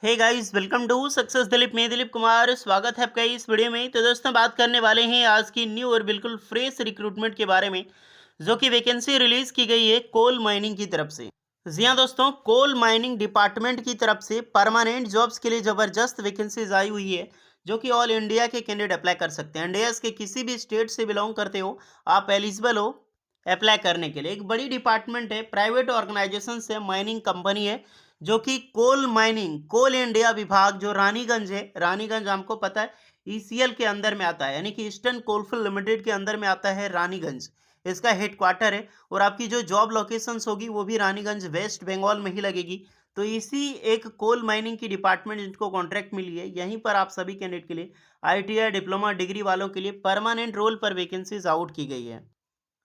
Hey guys, welcome to success Dilip. मैं दिलीप कुमार, स्वागत है आपका इस वीडियो में। तो दोस्तों, बात करने वाले हैं आज की न्यू और बिल्कुल फ्रेश रिक्रूटमेंट के बारे में, जो कि वैकेंसी रिलीज की गई है कोल माइनिंग की तरफ से। जी हाँ दोस्तों, कोल माइनिंग डिपार्टमेंट की तरफ से परमानेंट जॉब्स के लिए जबरदस्त वैकेंसीज आई हुई है, जो कि ऑल इंडिया के कैंडिडेट अप्लाई कर सकते हैं। इंडिया के किसी भी स्टेट से बिलोंग करते हो, आप एलिजिबल हो अप्लाई करने के लिए। एक बड़ी डिपार्टमेंट है, प्राइवेट ऑर्गेनाइजेशन से, माइनिंग कंपनी है, जो कि कोल माइनिंग, कोल इंडिया विभाग जो रानीगंज है, रानीगंज हमको पता है ईसीएल के अंदर में आता है, यानी कि ईस्टर्न कोलफील्ड लिमिटेड के अंदर में आता है रानीगंज। इसका हेडक्वार्टर है और आपकी जो जॉब लोकेशंस होगी वो भी रानीगंज वेस्ट बंगाल में ही लगेगी। तो इसी एक कोल माइनिंग की डिपार्टमेंट जिनको कॉन्ट्रैक्ट मिली है, यहीं पर आप सभी कैंडिडेट के लिए, आईटीआई डिप्लोमा डिग्री वालों के लिए परमानेंट रोल पर वैकेंसीज आउट की गई है।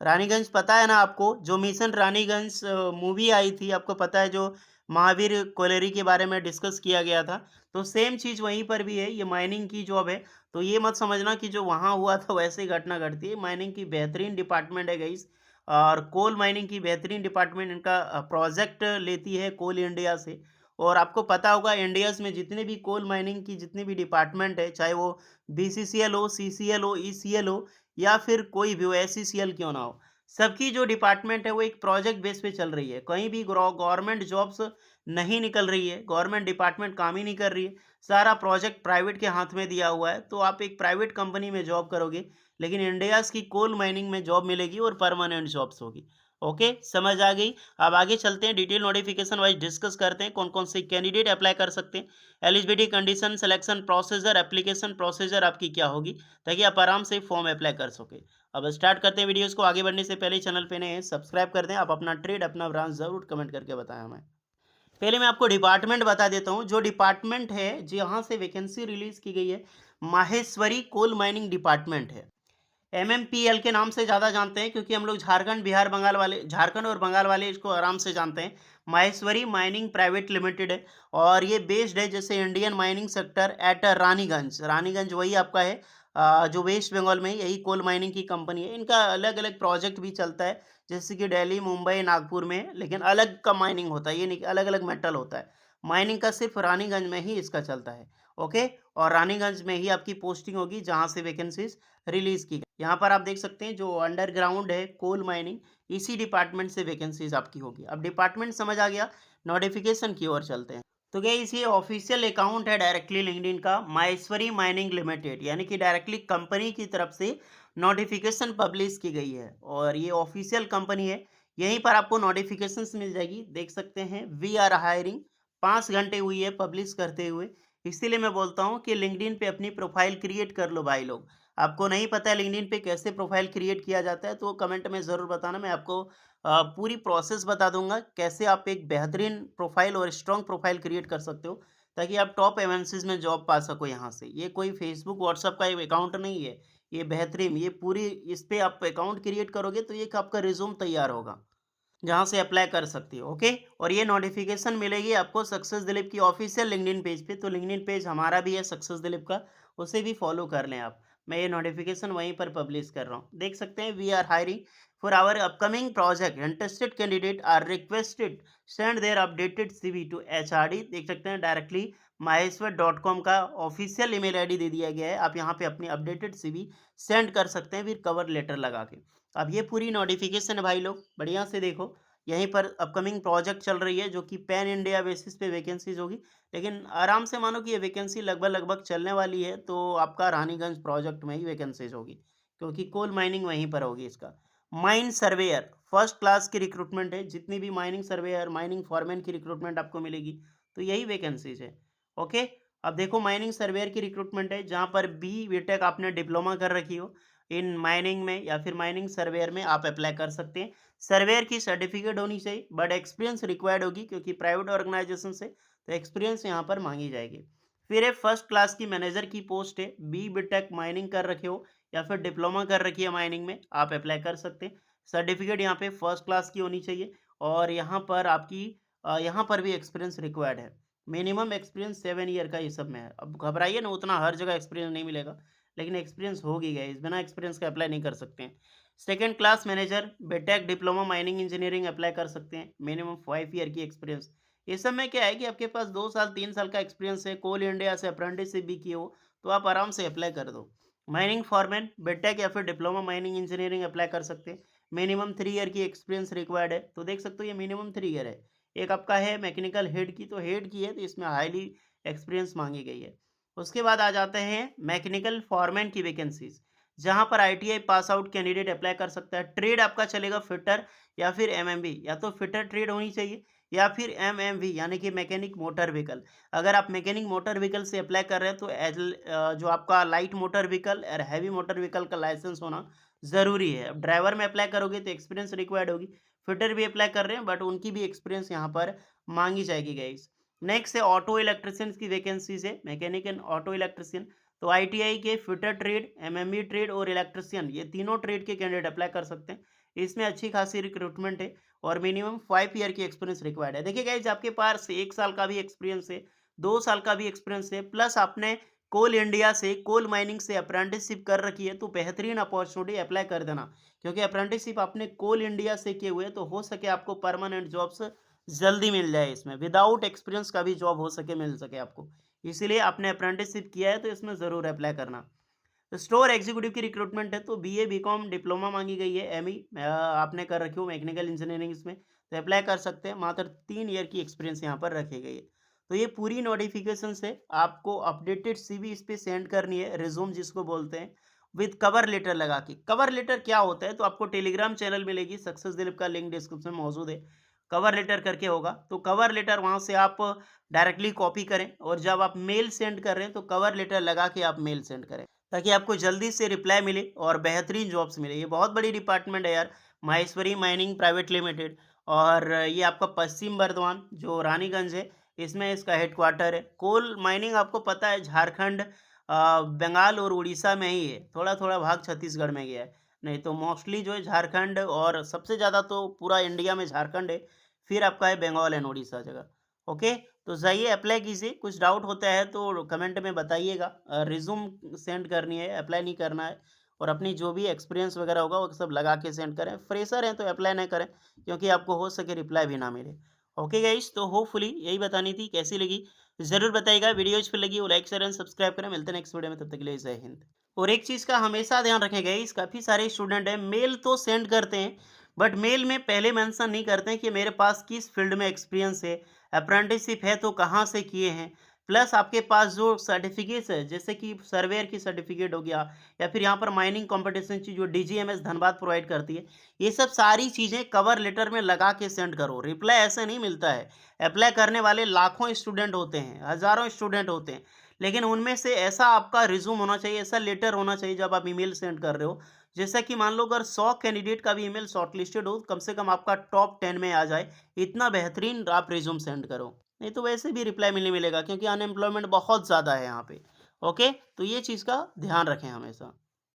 रानीगंज पता है ना आपको, जो मिशन रानीगंज मूवी आई थी, आपको पता है, जो महावीर कोयलेरी के बारे में डिस्कस किया गया था। तो सेम चीज़ वहीं पर भी है, ये माइनिंग की जॉब है। तो ये मत समझना कि जो वहाँ हुआ था वैसे ही घटना घटती है। माइनिंग की बेहतरीन डिपार्टमेंट है गाइस, और कोल माइनिंग की बेहतरीन डिपार्टमेंट इनका प्रोजेक्ट लेती है कोल इंडिया से। और आपको पता होगा, इंडियाज़ में जितने भी कोल माइनिंग की जितनी भी डिपार्टमेंट है, चाहे वो बीसीसीएल हो, सीसीएल हो, ईसीएल हो, या फिर कोई भी हो, एसईसीएल क्यों ना हो, सबकी जो डिपार्टमेंट है वो एक प्रोजेक्ट बेस पे चल रही है। कहीं भी गवर्नमेंट जॉब्स नहीं निकल रही है, गवर्नमेंट डिपार्टमेंट काम ही नहीं कर रही है, सारा प्रोजेक्ट प्राइवेट के हाथ में दिया हुआ है। तो आप एक प्राइवेट कंपनी में जॉब करोगे, लेकिन इंडियाज की कोल माइनिंग में जॉब मिलेगी और परमानेंट जॉब्स होगी। ओके, समझ आ गई। अब आगे चलते हैं, डिटेल नोटिफिकेशन वाइज डिस्कस करते हैं कौन कौन से कैंडिडेट अप्लाई कर सकते हैं, eligibility condition, selection procedure, application procedure आपकी क्या होगी, ताकि आप आराम से फॉर्म अप्लाई कर सके। अब स्टार्ट करते हैं वीडियोस को। आगे बढ़ने से पहले चैनल पे नए हैं, सब्सक्राइब कर दें। आप अपना ट्रेड, अपना ब्रांच जरूर कमेंट करके बताएं हमें। पहले मैं आपको डिपार्टमेंट बता देता हूं। जो डिपार्टमेंट है जहां से वैकेंसी रिलीज की गई है, माहेश्वरी कोल माइनिंग डिपार्टमेंट है। एमएमपीएल के नाम से ज़्यादा जानते हैं, क्योंकि हम लोग झारखंड, बिहार, बंगाल वाले, झारखंड और बंगाल वाले इसको आराम से जानते हैं। माहेश्वरी माइनिंग प्राइवेट लिमिटेड है, और ये बेस्ड है जैसे Indian mining sector at Raniganj. Raniganj वही आपका है, जो वेस्ट बंगाल में ही, यही कोल माइनिंग की कंपनी है। इनका अलग अलग प्रोजेक्ट भी चलता है, जैसे कि दिल्ली, मुंबई, नागपुर में, लेकिन अलग का माइनिंग होता है, ये नहीं अलग अलग मेटल होता है। माइनिंग का सिर्फ रानीगंज में ही इसका चलता है। ओके, और रानीगंज में ही आपकी पोस्टिंग होगी जहाँ से वैकेंसीज रिलीज की गई। यहाँ पर आप देख सकते हैं, जो अंडरग्राउंड है कोल माइनिंग, इसी डिपार्टमेंट से वैकेंसीज आपकी होगी। अब डिपार्टमेंट समझ आ गया, नोटिफिकेशन की ओर चलते हैं। तो क्या ये ऑफिशियल अकाउंट है डायरेक्टली लिंक्डइन का, माहेश्वरी माइनिंग लिमिटेड, यानी कि डायरेक्टली कंपनी की तरफ से नोटिफिकेशन पब्लिश की गई है, और ये ऑफिशियल कंपनी है। यहीं पर आपको नोटिफिकेशंस मिल जाएगी, देख सकते हैं, वी आर हायरिंग। 5 घंटे हुई है पब्लिश करते हुए। इसीलिए मैं बोलता हूँ कि लिंक्डइन पे अपनी प्रोफाइल क्रिएट कर लो भाई लोग। आपको नहीं पता है लिंक्डइन पे कैसे प्रोफाइल क्रिएट किया जाता है, तो कमेंट में ज़रूर बताना। मैं आपको पूरी प्रोसेस बता दूंगा, कैसे आप एक बेहतरीन प्रोफाइल और स्ट्रॉन्ग प्रोफाइल क्रिएट कर सकते हो, ताकि आप टॉप एमएनसीज में जॉब पा सको यहाँ से। ये कोई फेसबुक व्हाट्सअप का एक अकाउंट नहीं है, ये बेहतरीन, ये पूरी, इस पे आप अकाउंट क्रिएट करोगे तो ये आपका रिज्यूम तैयार होगा, जहाँ से अप्लाई कर सकती हो। ओके, और ये नोटिफिकेशन मिलेगी आपको सक्सेस दिलीप की ऑफिशियल लिंक्डइन पेज पे। तो लिंक्डइन पेज हमारा भी है सक्सेस दिलीप का, उसे भी फॉलो कर लें आप। मैं ये नोटिफिकेशन वहीं पर पब्लिश कर रहा हूँ, देख सकते हैं, we are hiring for our upcoming project, interested candidate are requested send their updated CV to HRD. देख सकते हैं, डायरेक्टली माहेश्वर.com का ऑफिशियल ईमेल आईडी दे दिया गया है। आप यहाँ पे अपनी अपडेटेड सीवी सेंड कर सकते हैं, फिर कवर लेटर लगा के। अब ये पूरी नोटिफिकेशन है भाई लोग, बढ़िया से देखो। यहीं पर अपकमिंग प्रोजेक्ट चल रही है, जो कि पैन इंडिया बेसिस पे वैकेंसीज होगी। लेकिन आराम से मानो कि ये वैकेंसी लगभग लगभग चलने वाली है, तो आपका रानीगंज प्रोजेक्ट में ही वैकेंसीज होगी, क्योंकि कोल माइनिंग वहीं पर होगी इसका। माइन सर्वेयर फर्स्ट क्लास की रिक्रूटमेंट है, जितनी भी माइनिंग सर्वेयर, माइनिंग फॉरमैन की रिक्रूटमेंट आपको मिलेगी, तो यही वैकेंसीज है। ओके, अब देखो, माइनिंग सर्वेयर की रिक्रूटमेंट है, जहाँ पर बीटेक आपने डिप्लोमा कर रखी हो इन माइनिंग में, या फिर माइनिंग सर्वेयर में आप अप्लाई कर सकते हैं। सर्वेयर की सर्टिफिकेट होनी चाहिए, बट एक्सपीरियंस रिक्वायर्ड होगी, क्योंकि प्राइवेट ऑर्गेनाइजेशन से, तो एक्सपीरियंस यहाँ पर मांगी जाएगी। फिर एक फर्स्ट क्लास की मैनेजर की पोस्ट है, बीटेक माइनिंग कर रखे हो या फिर डिप्लोमा कर रखी है माइनिंग में, आप अप्लाई कर सकते हैं। सर्टिफिकेट यहाँ पे फर्स्ट क्लास की होनी चाहिए, और यहाँ पर आपकी यहाँ पर भी एक्सपीरियंस रिक्वायर्ड है। मिनिमम एक्सपीरियंस 7 ईयर का ये सब में है। अब घबराइए ना, उतना हर जगह एक्सपीरियंस नहीं मिलेगा, लेकिन एक्सपीरियंस होगी गया, इस बिना एक्सपीरियंस के अप्लाई नहीं कर सकते हैं। Second class manager, BTech diploma mining engineering apply कर सकते हैं, मिनिमम 5 ईयर की एक्सपीरियंस। ये सब में क्या है कि आपके पास 2 साल 3 साल का एक्सपीरियंस है, कोल इंडिया से अप्रेंटिसशिप भी किए हो, तो आप आराम से अप्लाई कर दो। माइनिंग फॉरमैन, बीटेक या फिर डिप्लोमा माइनिंग इंजीनियरिंग अप्लाई कर सकते हैं। मिनिमम 3 ईयर की एक्सपीरियंस रिक्वायर्ड है, तो देख सकते हो ये मिनिमम 3 ईयर है। एक आपका है मैकेनिकल हेड की, तो हेड की है तो इसमें हाईली एक्सपीरियंस मांगी गई है। उसके बाद आ जाते हैं मैकेनिकल फॉरमैन की वैकेंसीज, जहां पर ITI pass out candidate apply कर सकता है। ट्रेड आपका चलेगा फिटर या फिर एमएमवी, या तो फिटर ट्रेड होनी चाहिए या फिर एमएमवी यानी कि मैकेनिक मोटर व्हीकल। अगर आप मैकेनिक मोटर व्हीकल से अप्लाई कर रहे हैं तो जो आपका लाइट मोटर व्हीकल और हैवी मोटर व्हीकल का लाइसेंस होना ज़रूरी है। अब ड्राइवर में अप्लाई करोगे तो एक्सपीरियंस रिक्वायर्ड होगी। फिटर भी अप्लाई कर रहे हैं बट उनकी भी एक्सपीरियंस यहाँ पर मांगी जाएगी गाइस। नेक्स्ट है ऑटो इलेक्ट्रिशियन की वैकेंसीज है, मैकेनिक एंड ऑटो इलेक्ट्रिशियन। तो आईटीआई के फिटर ट्रेड, एमएमई ट्रेड और इलेक्ट्रिशियन, ये तीनों ट्रेड के कैंडिडेट अप्लाई कर सकते हैं। इसमें अच्छी खासी रिक्रूटमेंट है और मिनिमम 5 ईयर की एक्सपीरियंस रिक्वायर्ड है। देखिए गाइज, आपके पास 1 साल का भी एक्सपीरियंस है, 2 साल का भी एक्सपीरियंस है, प्लस आपने कोल इंडिया से, कोल माइनिंग से अप्रेंटिसशिप कर रखी है, तो बेहतरीन अपॉर्चुनिटी अप्लाई कर देना। क्योंकि अप्रेंटिसशिप आपने कोल इंडिया से किए हुए, तो हो सके आपको परमानेंट जॉब्स जल्दी मिल जाए इसमें, विदाउट एक्सपीरियंस का भी जॉब हो सके मिल सके आपको। इसीलिए आपने अप्रेंटिसशिप किया है तो इसमें ज़रूर अप्लाई करना। तो स्टोर एग्जीक्यूटिव की रिक्रूटमेंट है, तो बीए बीकॉम डिप्लोमा मांगी गई है, एमई आपने कर रखी हो मैकेनिकल इंजीनियरिंग इसमें, तो अप्लाई कर सकते हैं। मात्र 3 ईयर की एक्सपीरियंस यहाँ पर रखी गई है। तो ये पूरी नोटिफिकेशन से आपको अपडेटेड सीवी इस पे सेंड करनी है, रिज्यूम जिसको बोलते हैं, विद कवर लेटर लगा के। कवर लेटर क्या होता है, तो आपको टेलीग्राम चैनल मिलेगी, सक्सेस दिलीप का लिंक डिस्क्रिप्शन में मौजूद है। कवर लेटर करके होगा, तो कवर लेटर वहाँ से आप डायरेक्टली कॉपी करें, और जब आप मेल सेंड कर रहे हैं तो कवर लेटर लगा के आप मेल सेंड करें, ताकि आपको जल्दी से रिप्लाई मिले और बेहतरीन जॉब्स मिले। ये बहुत बड़ी डिपार्टमेंट है यार, माहेश्वरी माइनिंग प्राइवेट लिमिटेड। और ये आपका पश्चिम बर्धमान जो रानीगंज है, इसमें इसका हेडक्वार्टर है। कोल माइनिंग आपको पता है झारखंड, बंगाल और उड़ीसा में ही है, थोड़ा थोड़ा भाग छत्तीसगढ़ में गया है, नहीं तो मोस्टली जो है झारखंड, और सबसे ज़्यादा तो पूरा इंडिया में झारखंड है, फिर आपका है बंगाल एंड उड़ीसा जगह। ओके, तो जाइए अप्लाई कीजिए। कुछ डाउट होता है तो कमेंट में बताइएगा। रिज्यूम सेंड करनी है, अप्लाई नहीं करना है। और अपनी जो भी एक्सपीरियंस वगैरह होगा वो सब लगा के सेंड करें। फ्रेशर हैं तो अप्लाई नहीं करें, क्योंकि आपको हो सके रिप्लाई भी ना मिले। ओके गाइस, तो होपफुली यही बतानी थी। कैसी लगी ज़रूर बताइएगा। वीडियो अच्छी लगी हो लाइक शेयर एंड सब्सक्राइब करें। मिलते हैं नेक्स्ट वीडियो में, तब तक के लिए जय हिंद। और एक चीज़ का हमेशा ध्यान रखें गाइस, काफ़ी सारे स्टूडेंट हैं मेल तो सेंड करते हैं, बट मेल में पहले मेंशन नहीं करते हैं कि मेरे पास किस फील्ड में एक्सपीरियंस है, अप्रेंटिसशिप है तो कहाँ से किए हैं, प्लस आपके पास जो सर्टिफिकेट्स है, जैसे कि सर्वेयर की सर्टिफिकेट हो गया, या फिर यहाँ पर माइनिंग कॉम्पिटिशन की जो डीजीएमएस धनबाद प्रोवाइड करती है, ये सब सारी चीज़ें कवर लेटर में लगा के सेंड करो। रिप्लाई ऐसे नहीं मिलता है। अप्लाई करने वाले लाखों स्टूडेंट होते हैं, हज़ारों स्टूडेंट होते हैं, लेकिन उनमें से ऐसा आपका रिज्यूम होना चाहिए, ऐसा लेटर होना चाहिए जब आप ईमेल सेंड कर रहे हो, जैसा कि मान लो अगर 100 कैंडिडेट का भी ईमेल शॉर्टलिस्टेड हो, कम से कम आपका टॉप 10 में आ जाए, इतना बेहतरीन आप रिज्यूम सेंड करो। नहीं तो वैसे भी रिप्लाई नहीं मिलेगा, क्योंकि अनएम्प्लॉयमेंट बहुत ज़्यादा है यहाँ पे। ओके, तो ये चीज़ का ध्यान रखें हमेशा।